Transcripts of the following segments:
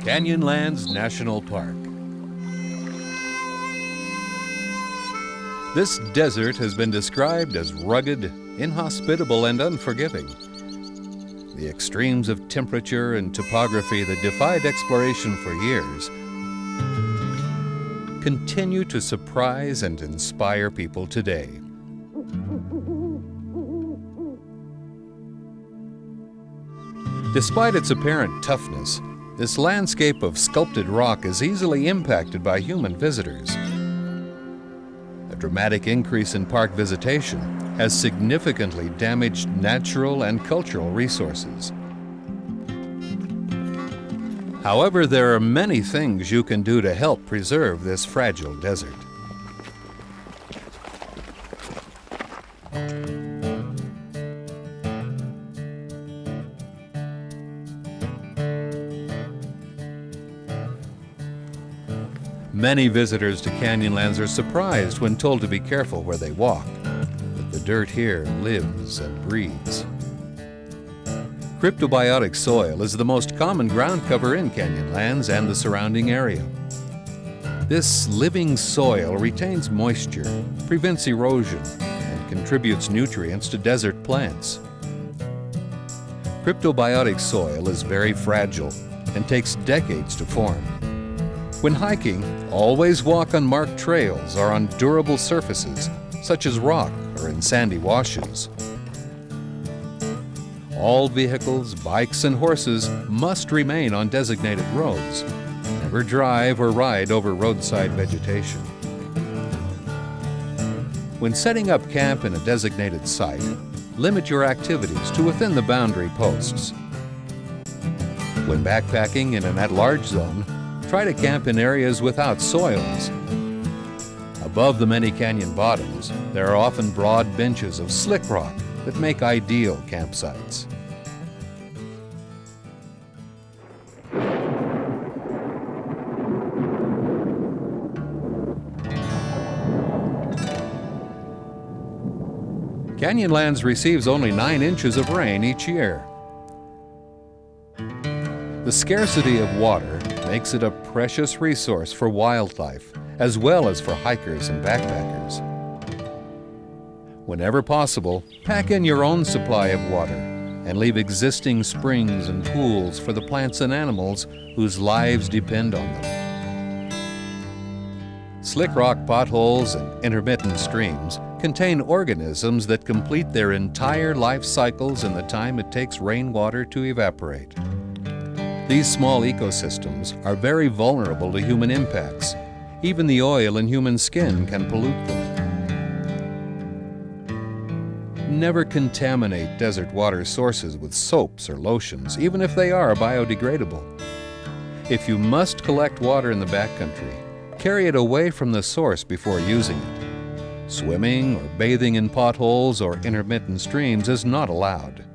Canyonlands National Park. This desert has been described as rugged, inhospitable, and unforgiving. The extremes of temperature and topography that defied exploration for years continue to surprise and inspire people today. Despite its apparent toughness, this landscape of sculpted rock is easily impacted by human visitors. A dramatic increase in park visitation has significantly damaged natural and cultural resources. However, there are many things you can do to help preserve this fragile desert. Many visitors to Canyonlands are surprised when told to be careful where they walk, but the dirt here lives and breathes. Cryptobiotic soil is the most common ground cover in Canyonlands and the surrounding area. This living soil retains moisture, prevents erosion, and contributes nutrients to desert plants. Cryptobiotic soil is very fragile and takes decades to form. When hiking, always walk on marked trails or on durable surfaces, such as rock or in sandy washes. All vehicles, bikes, and horses must remain on designated roads. Never drive or ride over roadside vegetation. When setting up camp in a designated site, limit your activities to within the boundary posts. When backpacking in an at-large zone, try to camp in areas without soils. Above the many canyon bottoms, there are often broad benches of slick rock that make ideal campsites. Canyonlands receives only 9 inches of rain each year. The scarcity of water makes it a precious resource for wildlife, as well as for hikers and backpackers. Whenever possible, pack in your own supply of water and leave existing springs and pools for the plants and animals whose lives depend on them. Slick rock potholes and intermittent streams contain organisms that complete their entire life cycles in the time it takes rainwater to evaporate. These small ecosystems are very vulnerable to human impacts. Even the oil in human skin can pollute them. Never contaminate desert water sources with soaps or lotions, even if they are biodegradable. If you must collect water in the backcountry, carry it away from the source before using it. Swimming or bathing in potholes or intermittent streams is not allowed.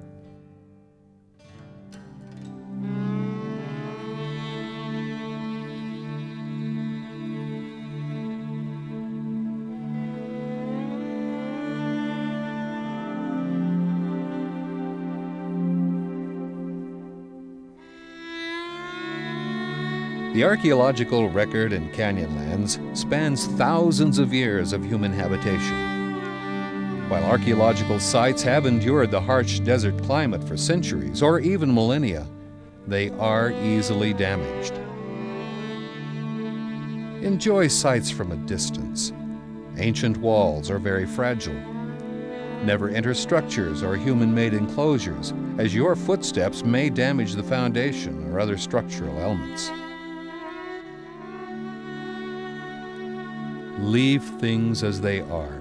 The archaeological record in Canyonlands spans thousands of years of human habitation. While archaeological sites have endured the harsh desert climate for centuries or even millennia, they are easily damaged. Enjoy sites from a distance. Ancient walls are very fragile. Never enter structures or human-made enclosures, as your footsteps may damage the foundation or other structural elements. Leave things as they are.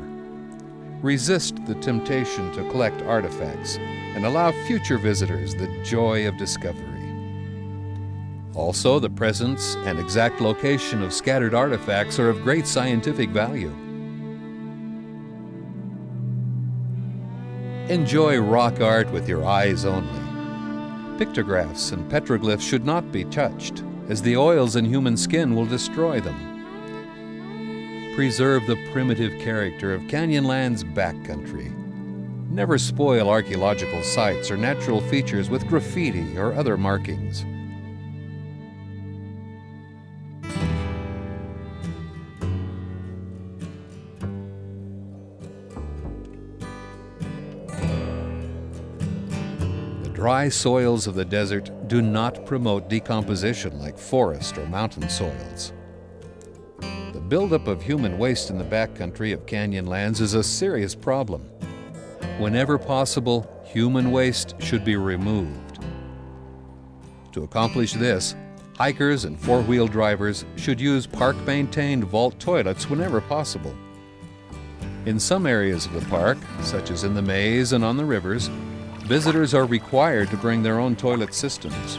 Resist the temptation to collect artifacts and allow future visitors the joy of discovery. Also, the presence and exact location of scattered artifacts are of great scientific value. Enjoy rock art with your eyes only. Pictographs and petroglyphs should not be touched, as the oils in human skin will destroy them. Preserve the primitive character of Canyonland's backcountry. Never spoil archaeological sites or natural features with graffiti or other markings. The dry soils of the desert do not promote decomposition like forest or mountain soils. The buildup of human waste in the backcountry of Canyonlands is a serious problem. Whenever possible, human waste should be removed. To accomplish this, hikers and four-wheel drivers should use park-maintained vault toilets whenever possible. In some areas of the park, such as in the maze and on the rivers, visitors are required to bring their own toilet systems.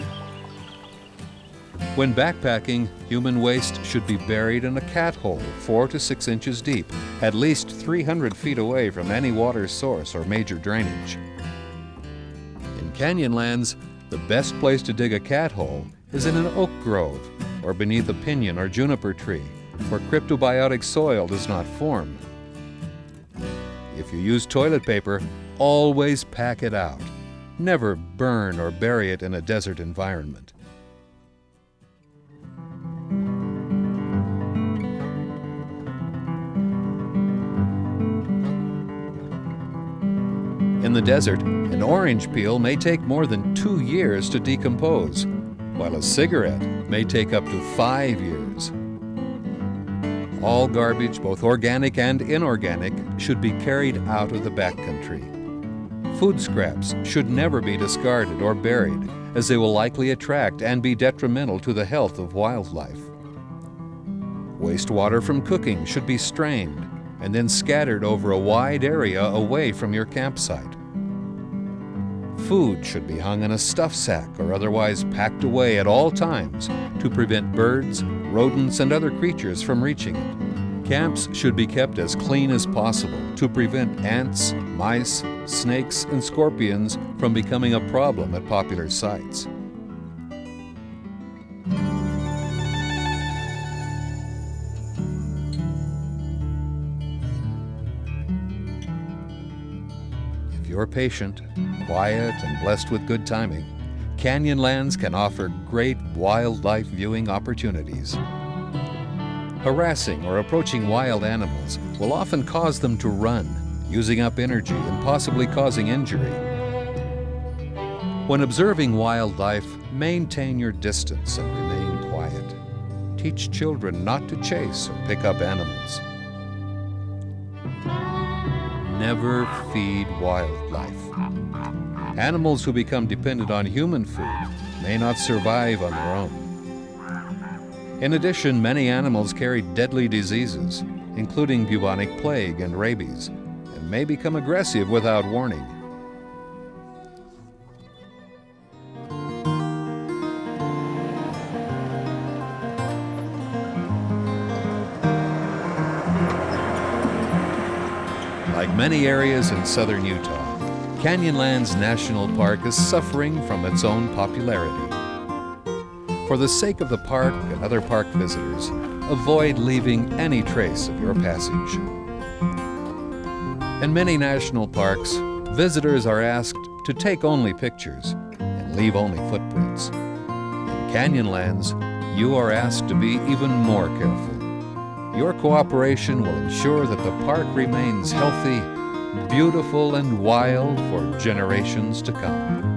When backpacking, human waste should be buried in a cat hole 4 to 6 inches deep, at least 300 feet away from any water source or major drainage. In Canyonlands, the best place to dig a cat hole is in an oak grove or beneath a pinyon or juniper tree, where cryptobiotic soil does not form. If you use toilet paper, always pack it out. Never burn or bury it in a desert environment. In the desert, an orange peel may take more than 2 years to decompose, while a cigarette may take up to 5 years. All garbage, both organic and inorganic, should be carried out of the backcountry. Food scraps should never be discarded or buried, as they will likely attract and be detrimental to the health of wildlife. Wastewater from cooking should be strained and then scattered over a wide area away from your campsite. Food should be hung in a stuff sack or otherwise packed away at all times to prevent birds, rodents, and other creatures from reaching it. Camps should be kept as clean as possible to prevent ants, mice, snakes, and scorpions from becoming a problem at popular sites. If you're patient, quiet, and blessed with good timing, Canyonlands can offer great wildlife viewing opportunities. Harassing or approaching wild animals will often cause them to run, using up energy and possibly causing injury. When observing wildlife, maintain your distance and remain quiet. Teach children not to chase or pick up animals. Never feed wildlife. Animals who become dependent on human food may not survive on their own. In addition, many animals carry deadly diseases, including bubonic plague and rabies, and may become aggressive without warning. Like many areas in southern Utah, Canyonlands National Park is suffering from its own popularity. For the sake of the park and other park visitors, avoid leaving any trace of your passage. In many national parks, visitors are asked to take only pictures and leave only footprints. In Canyonlands, you are asked to be even more careful. Your cooperation will ensure that the park remains healthy, beautiful, and wild for generations to come.